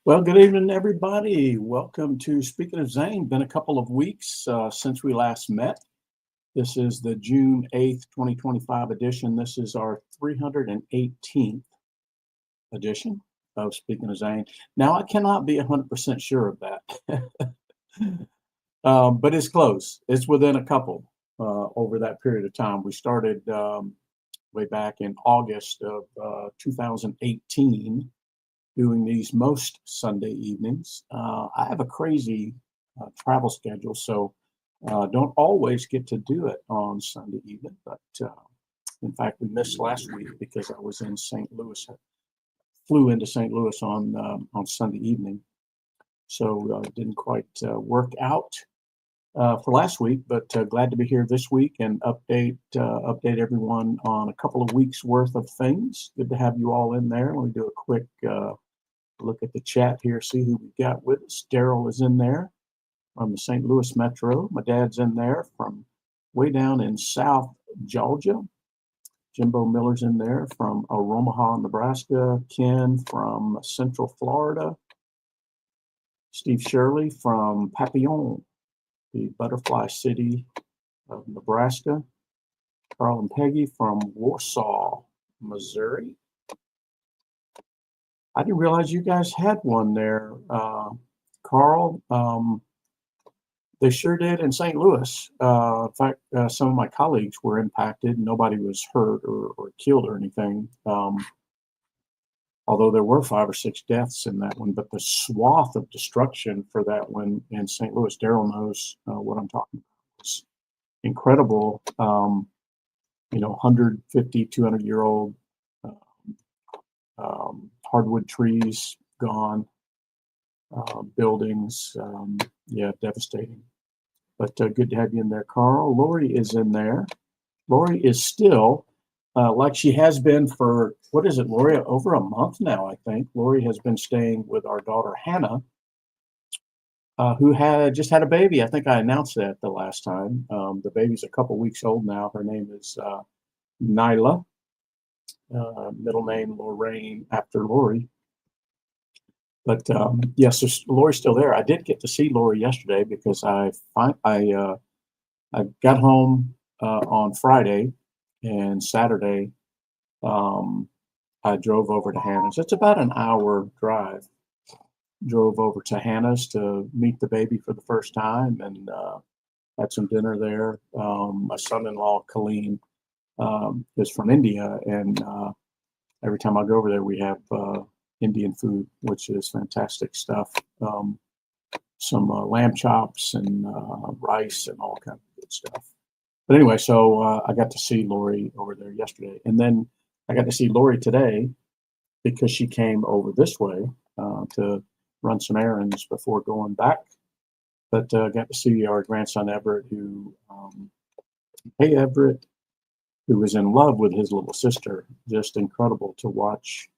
Well, good evening, everybody. Welcome to Speaking of Zane. Been a couple of weeks since we last met. This is the June 8th, 2025 edition. This is our 318th edition of Speaking of Zane. Now, I cannot be 100% sure of that, but it's close. It's within a couple over that period of time. We started way back in August of 2018. Doing these most Sunday evenings. I have a crazy travel schedule, so don't always get to do it on Sunday evening. But in fact, we missed last week because I was in St. Louis. Flew into St. Louis on Sunday evening, so it didn't quite work out for last week. But glad to be here this week and update everyone on a couple of weeks worth of things. Good to have you all in there. Let me do a quick look at the chat here, see who we got with us. Daryl is in there from the St. Louis Metro. My dad's in there from way down in South Georgia. Jimbo Miller's in there from Omaha, Nebraska. Ken from Central Florida. Steve Shirley from Papillon, the butterfly city of Nebraska. Carl and Peggy from Warsaw, Missouri. I didn't realize you guys had one there, Carl. They sure did in St. Louis. In fact, some of my colleagues were impacted. Nobody was hurt or killed or anything, although there were 5 or 6 deaths in that one. But the swath of destruction for that one in St. Louis, Daryl knows what I'm talking about. It's incredible, 150, 200-year-old hardwood trees gone, buildings, devastating. But good to have you in there, Carl. Lori is in there. Lori is still, like she has been for, what is it, Lori? Over a month now, I think. Lori has been staying with our daughter, Hannah, who just had a baby. I think I announced that the last time. The baby's a couple weeks old now. Her name is Nyla. Middle name Lorraine after Lori. But yes, so Lori's still there. I did get to see Lori yesterday because I got home on Friday, and Saturday I drove over to Hannah's. It's about an hour drive. Drove over to Hannah's to meet the baby for the first time and had some dinner there. My son-in-law, Colleen, is from India, and every time I go over there, we have Indian food, which is fantastic stuff. Some lamb chops and rice and all kinds of good stuff. But anyway, so I got to see Lori over there yesterday, and then I got to see Lori today because she came over this way to run some errands before going back. But got to see our grandson Everett, who was in love with his little sister. Just incredible to watch.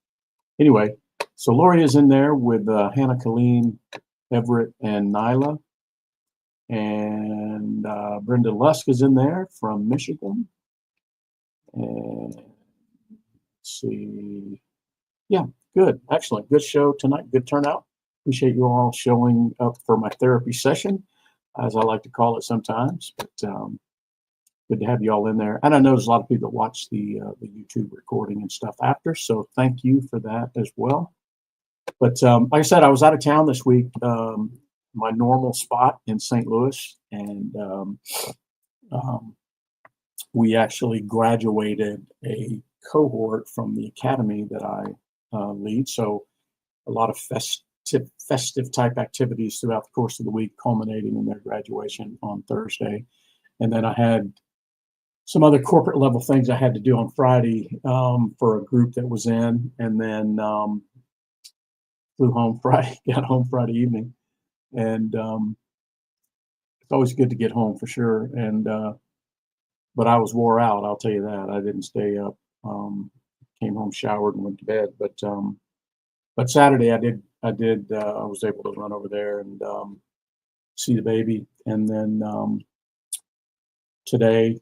Anyway, so Lori is in there with Hannah, Colleen, Everett, and Nyla. And Brenda Lusk is in there from Michigan. And let's see. Yeah, good. Excellent. Good show tonight. Good turnout. Appreciate you all showing up for my therapy session, as I like to call it sometimes. But good to have you all in there. And I know there's a lot of people that watch the YouTube recording and stuff after, so thank you for that as well. But like I said, I was out of town this week, my normal spot in St. Louis, and we actually graduated a cohort from the academy that I lead. So a lot of festive type activities throughout the course of the week, culminating in their graduation on Thursday. And then I had some other corporate level things I had to do on Friday for a group that was in. And then flew home Friday, got home Friday evening, and it's always good to get home for sure. And but I was wore out, I'll tell you that. I didn't stay up. Came home, showered, and went to bed. But Saturday I was able to run over there and see the baby, and then today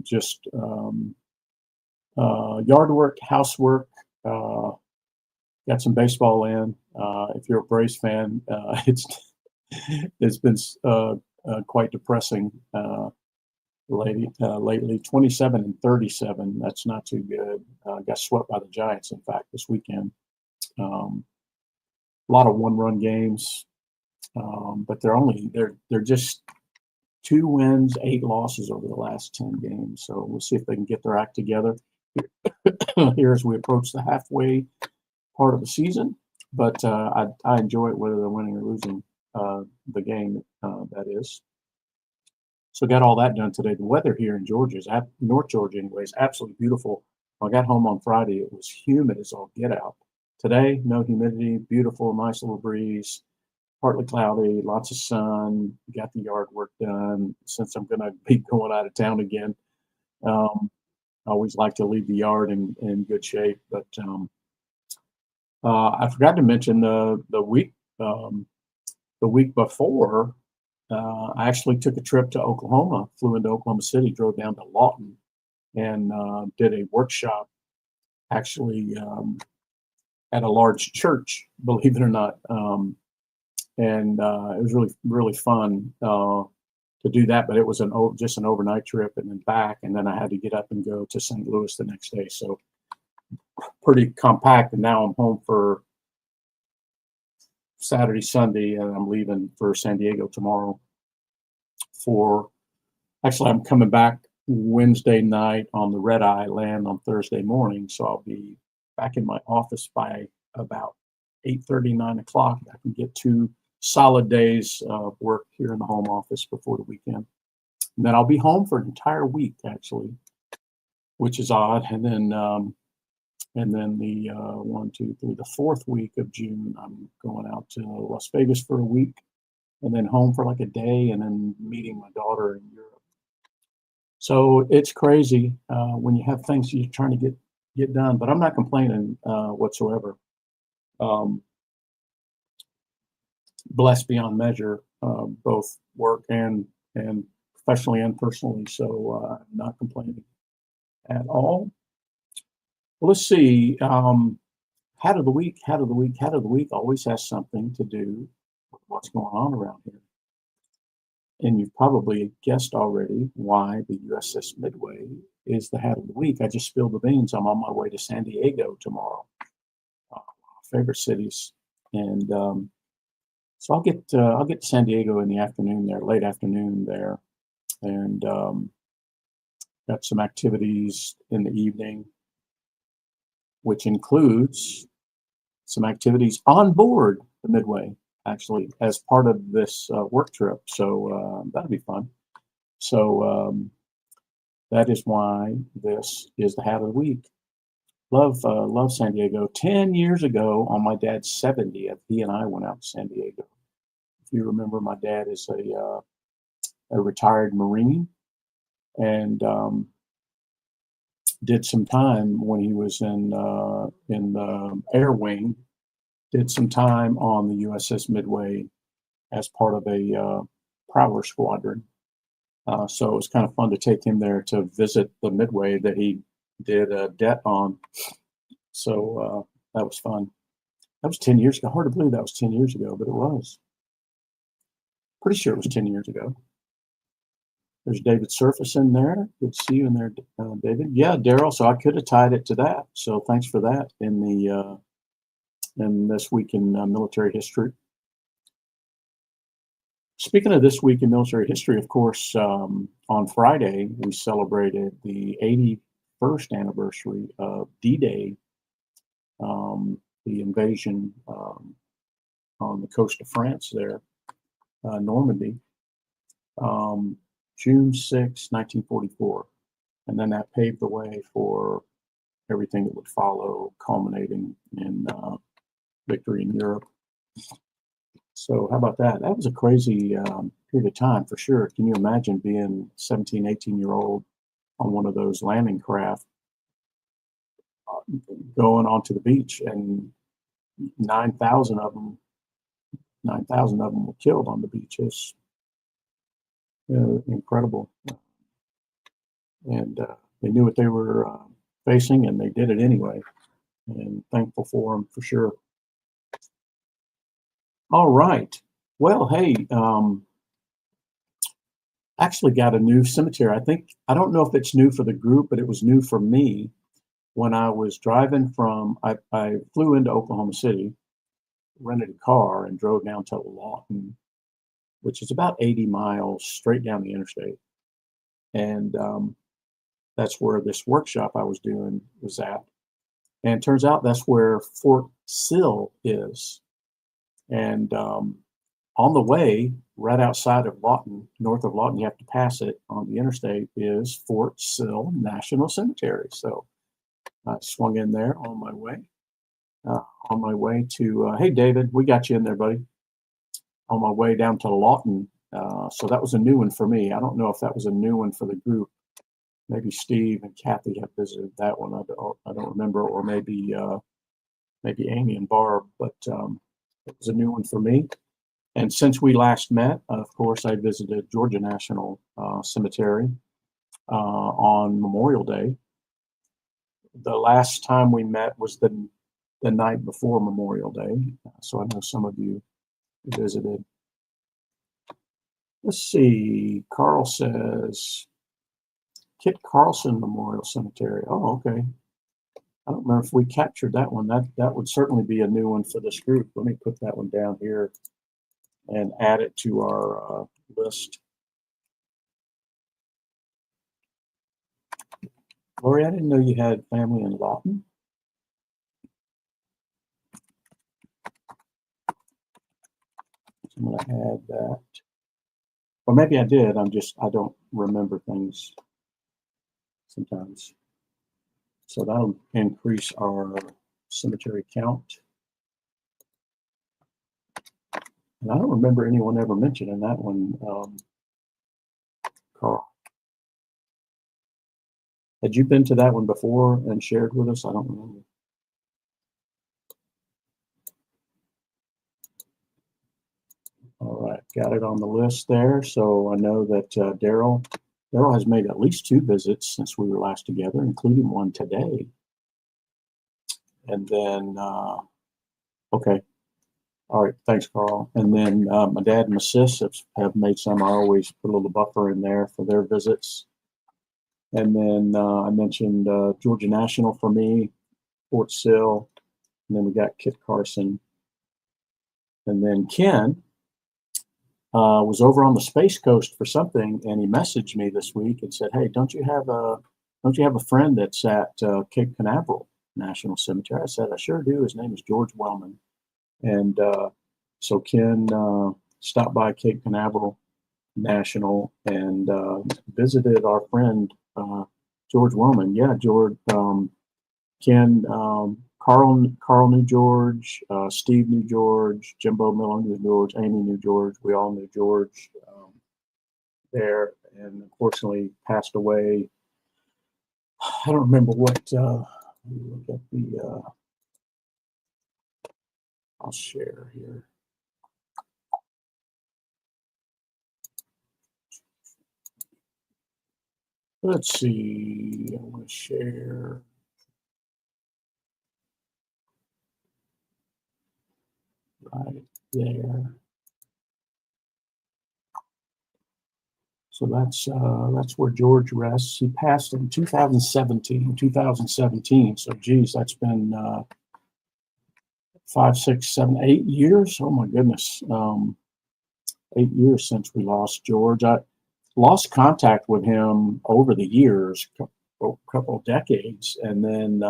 just yard work, housework. Got some baseball in. If you're a Braves fan, it's been quite depressing lately. 27-37. That's not too good. Got swept by the Giants, in fact, this weekend. A lot of one-run games, but they're just 2 wins, 8 losses over the last 10 games. So we'll see if they can get their act together here as we approach the halfway part of the season. But I enjoy it whether they're winning or losing the game, that is. So got all that done today. The weather here in Georgia North Georgia anyway, is absolutely beautiful. When I got home on Friday, it was humid as all get out. Today, no humidity, beautiful, nice little breeze, partly cloudy, lots of sun. Got the yard work done. Since I'm going to be going out of town again, I always like to leave the yard in good shape. But I forgot to mention the week before, I actually took a trip to Oklahoma, flew into Oklahoma City, drove down to Lawton, and did a workshop actually at a large church, believe it or not. And it was really, really fun to do that. But it was just an overnight trip and then back. And then I had to get up and go to St. Louis the next day. So pretty compact. And now I'm home for Saturday, Sunday, and I'm leaving for San Diego tomorrow. Actually, I'm coming back Wednesday night on the red eye, land on Thursday morning. So I'll be back in my office by about 8:30, 9 o'clock. I can get 2 solid days of work here in the home office before the weekend. And then I'll be home for an entire week, actually, which is odd. And then the 1, 2, 3, the 4th week of June, I'm going out to Las Vegas for a week, and then home for like a day, and then meeting my daughter in Europe. So it's crazy when you have things you're trying to get done, but I'm not complaining whatsoever. Blessed beyond measure, both work and professionally and personally. So I'm not complaining at all. Well, let's see. Hat of the week always has something to do with what's going on around here. And you've probably guessed already why the USS Midway is the hat of the week. I just spilled the beans. I'm on my way to San Diego tomorrow, one of my favorite cities. And so I'll get to San Diego in the afternoon there, late afternoon there, and got some activities in the evening, which includes some activities on board the Midway, actually, as part of this work trip. So that'll be fun. So that is why this is the hat of the week. Love San Diego. 10 years ago, on my dad's 70th, he and I went out to San Diego. If you remember, my dad is a retired Marine, and did some time when he was in the Air Wing. Did some time on the USS Midway as part of a Prowler squadron. So it was kind of fun to take him there to visit the Midway that he did a debt on. So that was fun. That was 10 years ago. Hard to believe that was 10 years ago, but it was. Pretty sure it was 10 years ago. There's David Surface in there. Good to see you in there, David. Yeah, Daryl. So I could have tied it to that. So thanks for that in this week in military history. Speaking of this week in military history, of course, on Friday we celebrated the 81st anniversary of D-Day, the invasion on the coast of France there, Normandy. June 6, 1944. And then that paved the way for everything that would follow, culminating in victory in Europe. So how about that? That was a crazy period of time for sure. Can you imagine being 17, 18-year-old on one of those landing craft going onto the beach, and 9,000 of them were killed on the beaches. Incredible. And they knew what they were facing, and they did it anyway. And thankful for them for sure. All right. Well, hey, actually got a new cemetery. I don't know if it's new for the group, but it was new for me when I was driving I flew into Oklahoma City, rented a car, and drove down to Lawton, which is about 80 miles straight down the interstate. And that's where this workshop I was doing was at. And it turns out that's where Fort Sill is. And on the way, right outside of Lawton, north of Lawton, you have to pass it on the interstate, is Fort Sill National Cemetery. So I swung in there on my way to, hey, David, we got you in there, buddy. On my way down to Lawton. So that was a new one for me. I don't know if that was a new one for the group. Maybe Steve and Kathy have visited that one. I don't remember, or maybe Amy and Barb, but it was a new one for me. And since we last met, of course, I visited Georgia National Cemetery on Memorial Day. The last time we met was the night before Memorial Day, so I know some of you visited. Let's see. Carl says Kit Carlson Memorial Cemetery. Oh, okay. I don't remember if we captured that one. That would certainly be a new one for this group. Let me put that one down here and add it to our list. Lori, I didn't know you had family in Lawton. So I'm going to add that. Or maybe I did. I don't remember things sometimes. So that'll increase our cemetery count. And I don't remember anyone ever mentioning that one, Carl. Had you been to that one before and shared with us? I don't remember. All right, got it on the list there. So I know that Daryl has made at least 2 visits since we were last together, including one today. And then, okay. All right, thanks, Carl. And then my dad and my sis have made some. I always put a little buffer in there for their visits. And then I mentioned Georgia National for me, Fort Sill, and then we got Kit Carson. And then Ken was over on the Space Coast for something, and he messaged me this week and said, "Hey, don't you have a friend that's at Cape Canaveral National Cemetery?" I said, "I sure do. His name is George Wellman." And so Ken stopped by Cape Canaveral National and visited our friend George Wellman. Yeah, George, Ken, Carl knew George, Steve knew George, Jimbo Miller knew George, Amy knew George. We all knew George there, and unfortunately passed away. I don't remember what. Let me look at the. I'll share here. Let's see. I want to share. Right there. So that's where George rests. He passed in 2017. So geez, that's been 5, 6, 7, 8 years. Oh my goodness. 8 years since we lost George. I lost contact with him over the years, a couple of decades, and then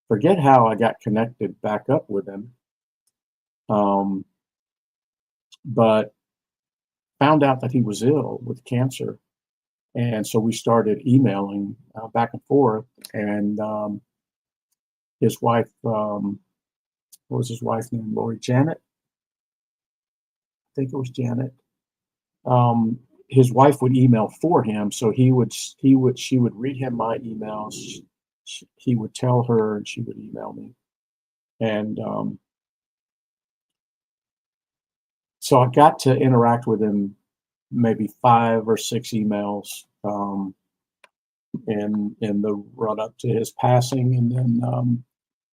forget how I got connected back up with him. But found out that he was ill with cancer. And so we started emailing back and forth. And his wife, what was his wife's name? Lori Janet? I think it was Janet. Um, his wife would email for him, so she would read him my emails. He would tell her, and she would email me. And so I got to interact with him maybe 5 or 6 emails in the run up to his passing, and then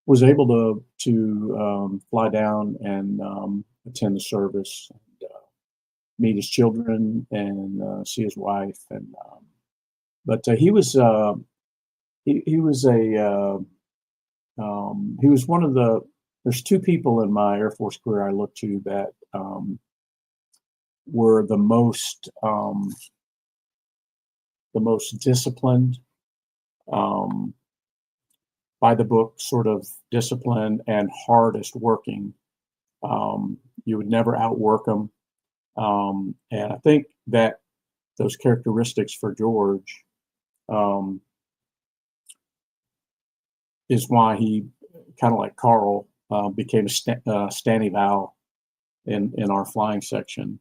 was able to fly down and attend the service, and meet his children, and see his wife. And but he was he was he was one of the. There's 2 people in my Air Force career I look to that were the most disciplined, um, by the book sort of disciplined, and hardest working. You would never outwork them. And I think that those characteristics for George um, is why he, kind of like Carl, became a Stanny Val in our flying section,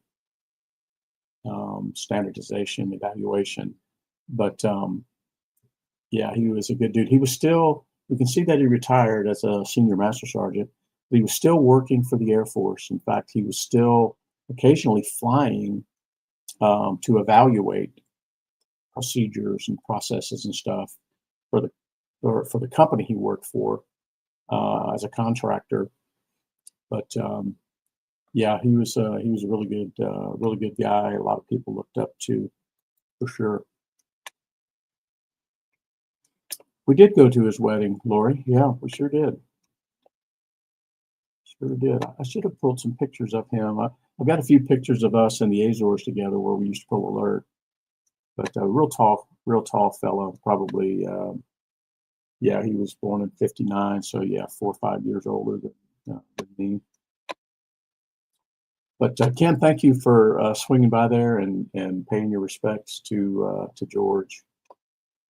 standardization, evaluation. But yeah, he was a good dude. He was still, we can see that he retired as a senior master sergeant, but he was still working for the Air Force. In fact, he was still occasionally flying to evaluate procedures and processes and stuff for the company he worked for as a contractor. But yeah, he was a really good guy. A lot of people looked up to, for sure. We did go to his wedding, Lori. Yeah, we sure did. Sure did. I should have pulled some pictures of him. I've got a few pictures of us in the Azores together where we used to pull alert. But real tall fellow, probably. Yeah, he was born in '59, so yeah, 4 or 5 years older than me. But Ken, thank you for swinging by there and paying your respects to George.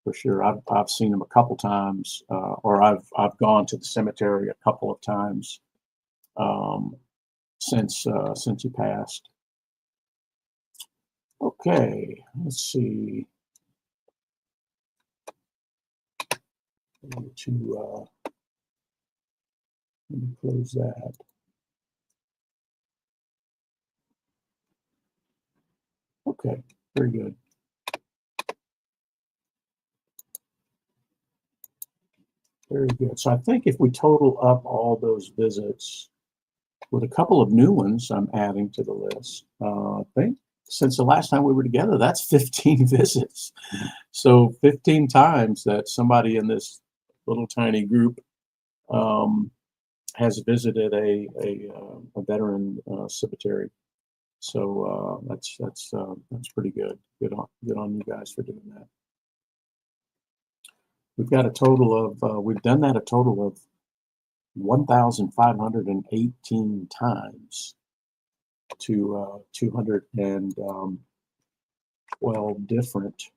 For sure, I've seen him a couple times, or I've gone to the cemetery a couple of times since he passed. Okay, let's see. Let me close that. Okay, very good. Very good. So I think if we total up all those visits with a couple of new ones I'm adding to the list, I think since the last time we were together, that's 15 visits. So 15 times that somebody in this little tiny group has visited a veteran cemetery. So that's pretty good. Good on you guys for doing that. We've got a total of we've done that a total of 1,518 times to 212 different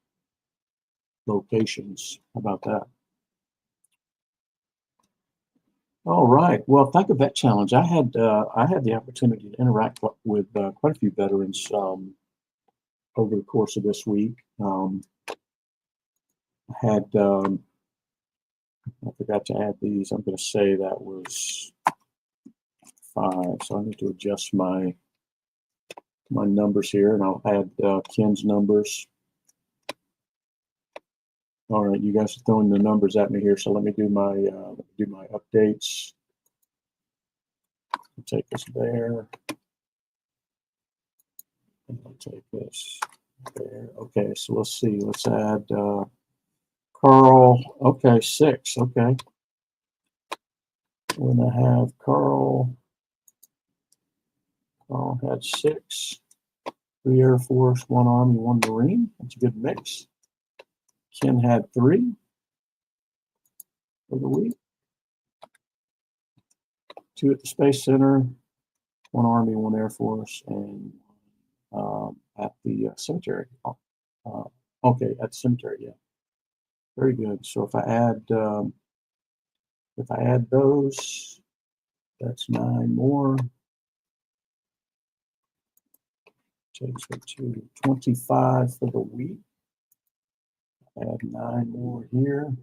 locations. How about that? All right. Well, think of that challenge. I had the opportunity to interact with quite a few veterans over the course of this week. I forgot to add these. I'm going to say that was 5. So I need to adjust my numbers here, and I'll add Ken's numbers. All right, you guys are throwing the numbers at me here, so let me do my updates. I'll take this there. And I'll take this there. Okay, so let's see. Let's add Carl. Okay, 6. Okay. We're going to have Carl. Carl had 6. 3 Air Force, 1 Army, 1 Marine. That's a good mix. Ken had 3 for the week. 2 at the Space Center, 1 Army, 1 Air Force, and at the cemetery. Okay, at the cemetery, yeah. Very good. So if I add those, That's 9 more. Takes it to 25 for the week. Add 9 more here.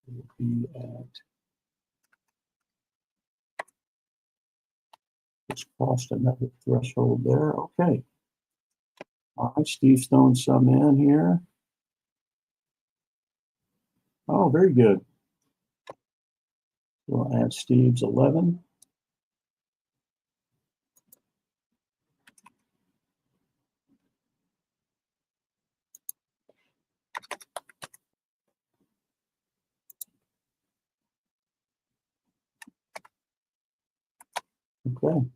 We'll be at, just crossed another threshold there. Okay. All right, Steve's throwing some in here. Oh, very good. We'll add Steve's 11. Okay.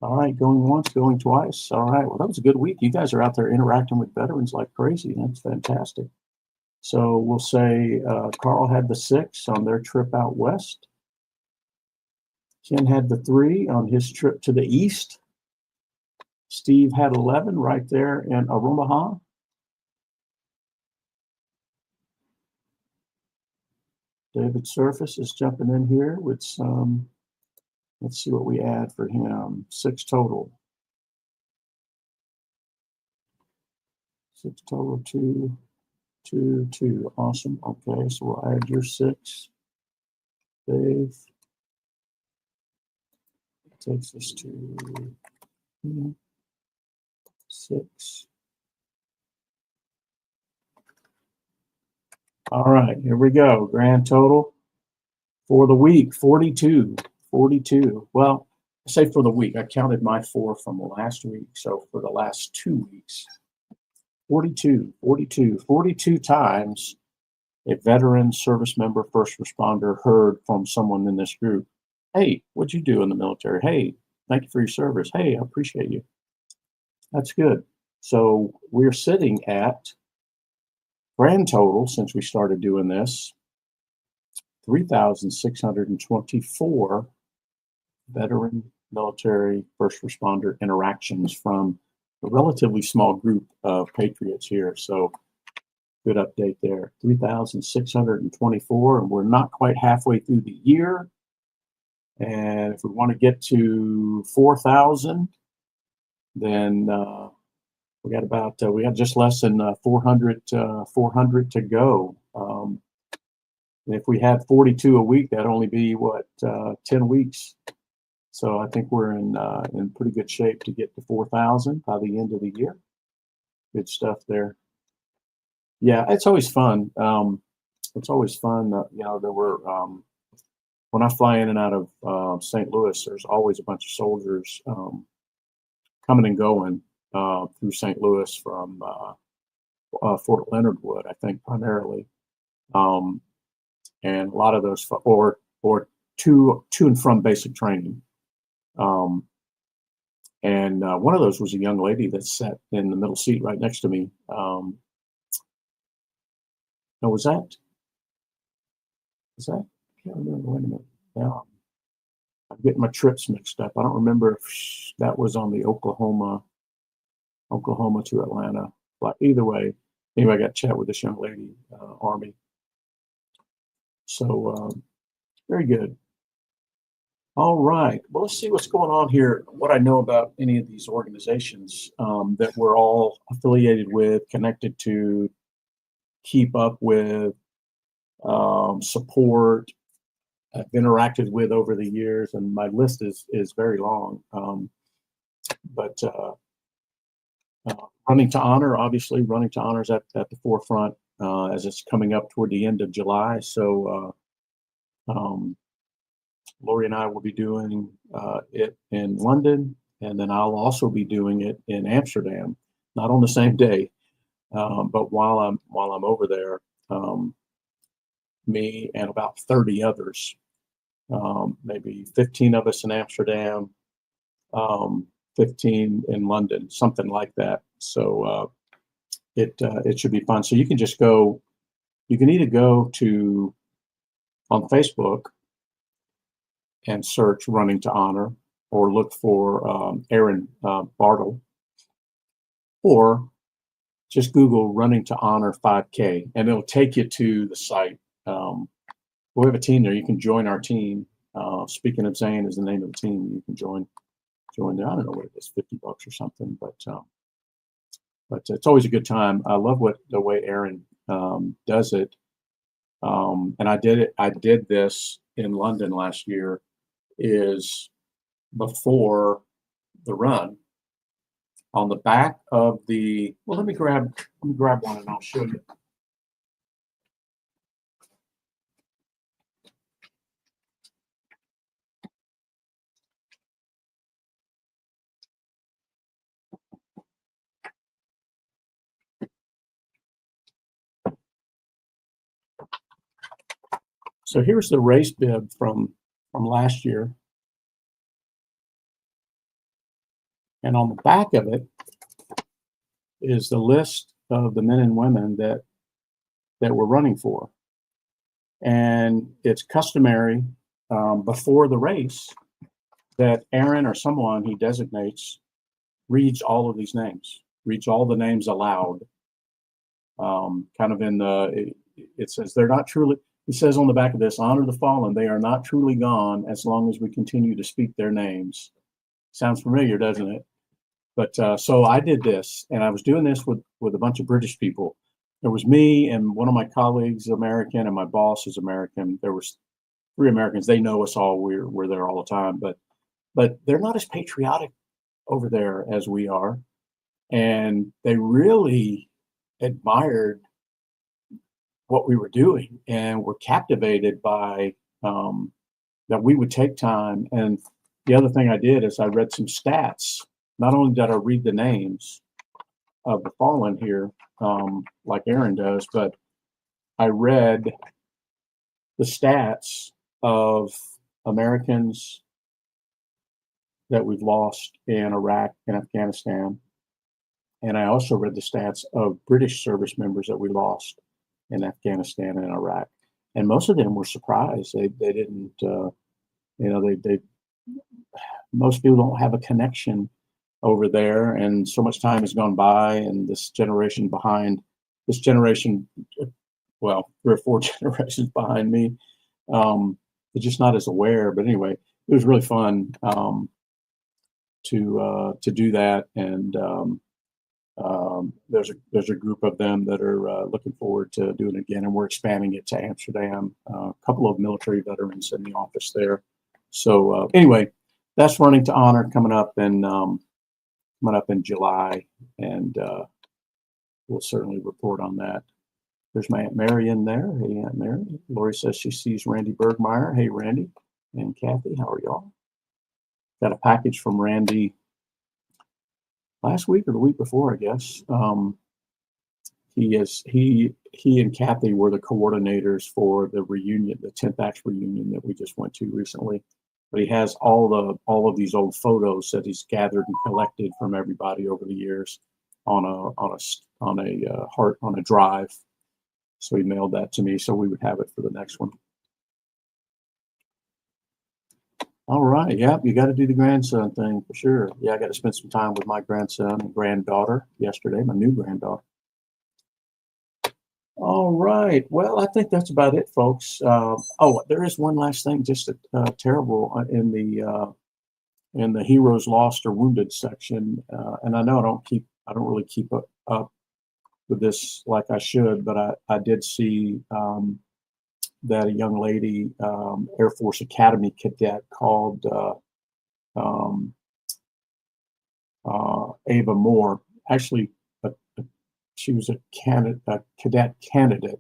All right, going once, going twice. All right, well, that was a good week. You guys are out there interacting with veterans like crazy. That's fantastic. So we'll say Carl had the 6 on their trip out west. Ken had the 3 on his trip to the east. Steve had 11 right there in Omaha. David Surface is jumping in here with some, let's see what we add for him. 6 total. 6 total, 2, 2, 2. Awesome. Okay, so we'll add your 6. Dave. Takes us to 6. All right, here we go. Grand total for the week, 42. 42. Well, I say for the week. I counted my 4 from last week. So for the last 2 weeks, 42, 42, 42 times a veteran, service member, first responder heard from someone in this group. Hey, what'd you do in the military? Hey, thank you for your service. Hey, I appreciate you. That's good. So we're sitting at grand total since we started doing this, 3,624 veteran, military, first responder interactions from a relatively small group of patriots here. So good update there. 3,624, and we're not quite halfway through the year. And if we want to get to 4,000, then we got just less than 400 to go. And if we had 42 a week, that'd only be what 10 weeks. So I think we're in pretty good shape to get to 4,000 by the end of the year. Good stuff there. Yeah, it's always fun. It's always fun. There were when I fly in and out of St. Louis, there's always a bunch of soldiers coming and going through St. Louis from Fort Leonard Wood, I think primarily, and a lot of those or to and from basic training. And one of those was a young lady that sat in the middle seat right next to me. No, was that? I can't remember. Wait a minute. Now I'm getting my trips mixed up. I don't remember if that was on the Oklahoma to Atlanta. But either way, anyway, I got to chat with this young lady, Army. So very good. All right. Well, let's see what's going on here. What I know about any of these organizations that we're all affiliated with, connected to, keep up with, support, I've interacted with over the years, and my list is very long. But Running to Honor, obviously, Running to Honor is at the forefront as it's coming up toward the end of July. So Lori and I will be doing it in London, and then I'll also be doing it in Amsterdam, not on the same day, but while I'm over there, me and about 30 others, maybe 15 of us in Amsterdam, 15 in London, something like that. So it should be fun. So you can just go. You can either go to on Facebook and search Running to Honor, or look for Aaron Bartle, or just Google Running to Honor 5K, and it'll take you to the site. We have a team there. You can join our team. Speaking of Zane is the name of the team. You can join there. I don't know what it is, $50 or something, but it's always a good time. I love the way Aaron does it. And I did this in London last year, is before the run. On the back of let me grab one and I'll show you. So here's the race bib from last year. And on the back of it is the list of the men and women that we're running for. And it's customary before the race that Aaron or someone he designates reads all of these names, reads all the names aloud. Kind of in it says they're not truly, it says on the back of this, honor the fallen. They are not truly gone as long as we continue to speak their names. Sounds familiar, doesn't it? But so I did this, and I was doing this with a bunch of British people. There was me and one of my colleagues, American, and my boss is American. There was 3 Americans. They know us all. We're there all the time, but they're not as patriotic over there as we are, and they really admired what we were doing and were captivated by that we would take time. And the other thing I did is I read some stats. Not only did I read the names of the fallen here, like Aaron does, but I read the stats of Americans that we've lost in Iraq and Afghanistan. And I also read the stats of British service members that we lost in Afghanistan and Iraq. And most of them were surprised. They didn't, they most people don't have a connection over there, and so much time has gone by, and this generation, well, 3 or 4 generations behind me, they're just not as aware. But anyway, it was really fun to do that, and there's a group of them that are looking forward to doing it again, and we're expanding it to Amsterdam. A couple of military veterans in the office there. So anyway, that's Running to Honor coming up in July, and we'll certainly report on that. There's my Aunt Mary in there. Hey, Aunt Mary. Lori says she sees Randy Bergmeyer. Hey, Randy and Kathy, how are y'all? Got a package from Randy last week or the week before, I guess. He and Kathy were the coordinators for the reunion, the 10th Acts reunion that we just went to recently. But he has all of these old photos that he's gathered and collected from everybody over the years on a drive. So he mailed that to me, so we would have it for the next one. All right, yeah, you got to do the grandson thing for sure. Yeah, I got to spend some time with my grandson and granddaughter yesterday, my new granddaughter. All right. Well, I think that's about it, folks. There is one last thing, just terrible in the heroes lost or wounded section. And I know I don't really keep up with this like I should, but I did see that a young lady, Air Force Academy cadet called Ava Moore, actually. She was a cadet candidate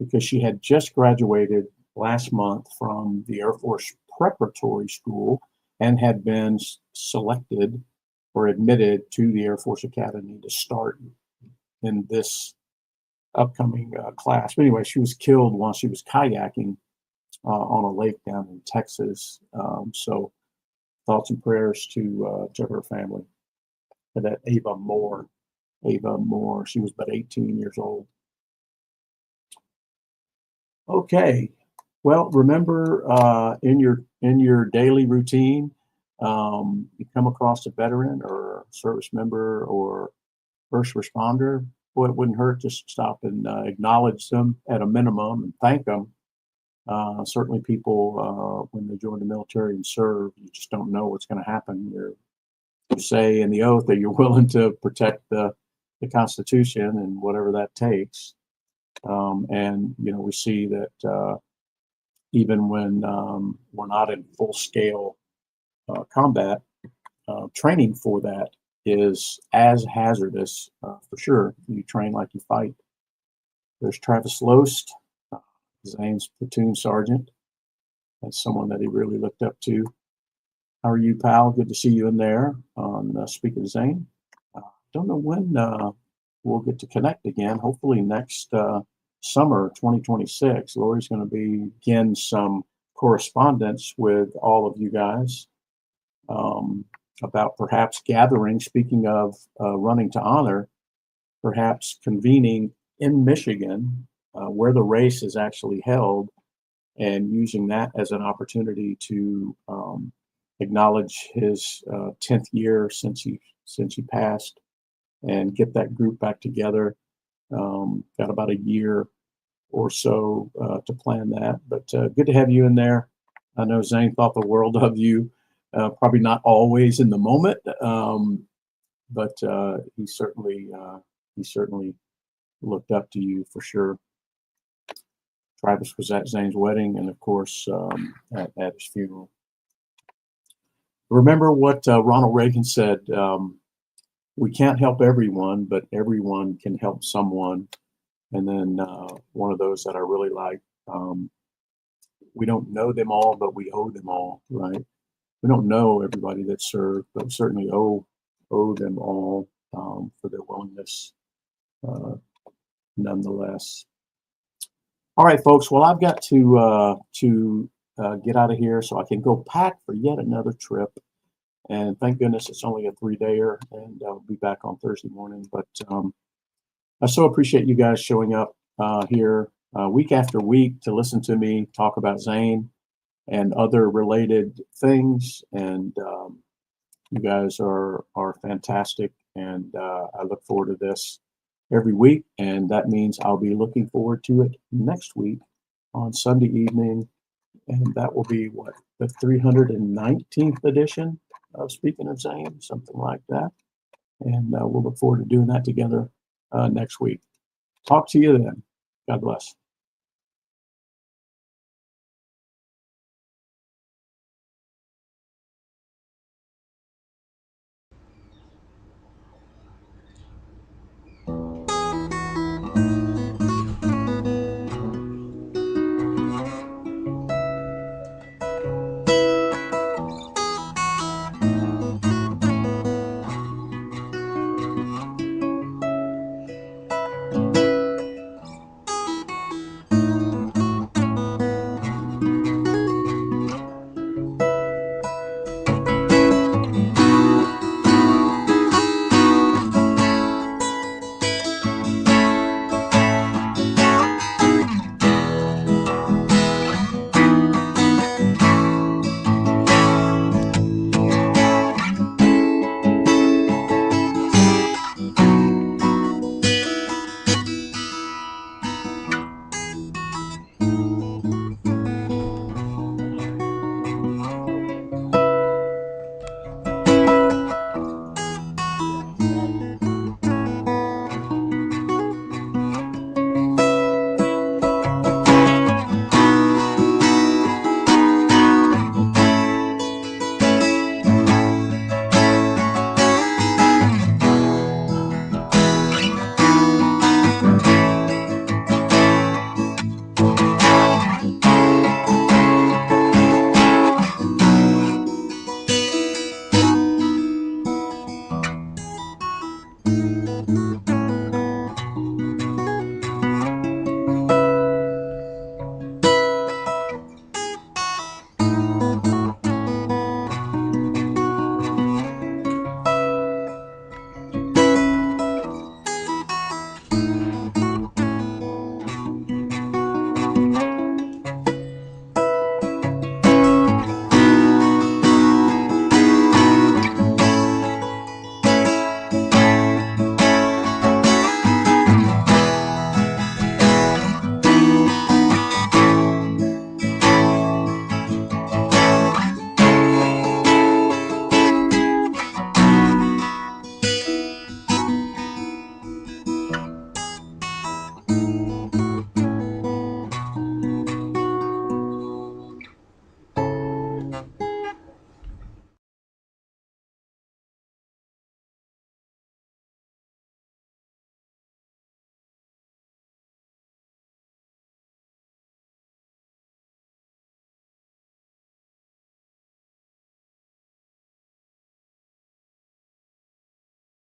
because she had just graduated last month from the Air Force Preparatory School and had been selected or admitted to the Air Force Academy to start in this upcoming class. But anyway, she was killed while she was kayaking on a lake down in Texas. So thoughts and prayers to her family. Cadet Ava Moore. She was about 18 years old. Okay, Well, remember in your daily routine, you come across a veteran or service member or first responder, boy, it wouldn't hurt just to stop and acknowledge them at a minimum and thank them. Certainly, people when they join the military and serve, you just don't know what's going to happen. You say in the oath that you're willing to protect the Constitution and whatever that takes. And we see that even when we're not in full scale combat, training for that is as hazardous for sure. You train like you fight. There's Travis Loest, Zane's platoon sergeant. That's someone that he really looked up to. How are you, pal? Good to see you in there on Speaking of Zane. Don't know when we'll get to connect again. Hopefully next summer 2026. Lori's going to begin some correspondence with all of you guys about perhaps gathering, speaking of running to honor, perhaps convening in Michigan where the race is actually held and using that as an opportunity to acknowledge his 10th year since he passed and get that group back together. Got about a year or so to plan that, but good to have you in there. I know Zane thought the world of you, probably not always in the moment, but he certainly looked up to you for sure. Travis was at Zane's wedding and of course at his funeral. Remember what Ronald Reagan said, we can't help everyone, but everyone can help someone. And then one of those that I really like, we don't know them all, but we owe them all, right? We don't know everybody that served, but we certainly owe them all for their willingness nonetheless. All right, folks. Well, I've got to get out of here so I can go pack for yet another trip. And thank goodness it's only a 3-dayer, and I'll be back on Thursday morning. But I so appreciate you guys showing up here week after week to listen to me talk about Zane and other related things. And you guys are fantastic, and I look forward to this every week. And that means I'll be looking forward to it next week on Sunday evening, and that will be what, the 319th edition of Speaking of Zane, something like that. And we'll look forward to doing that together next week. Talk to you then. God bless.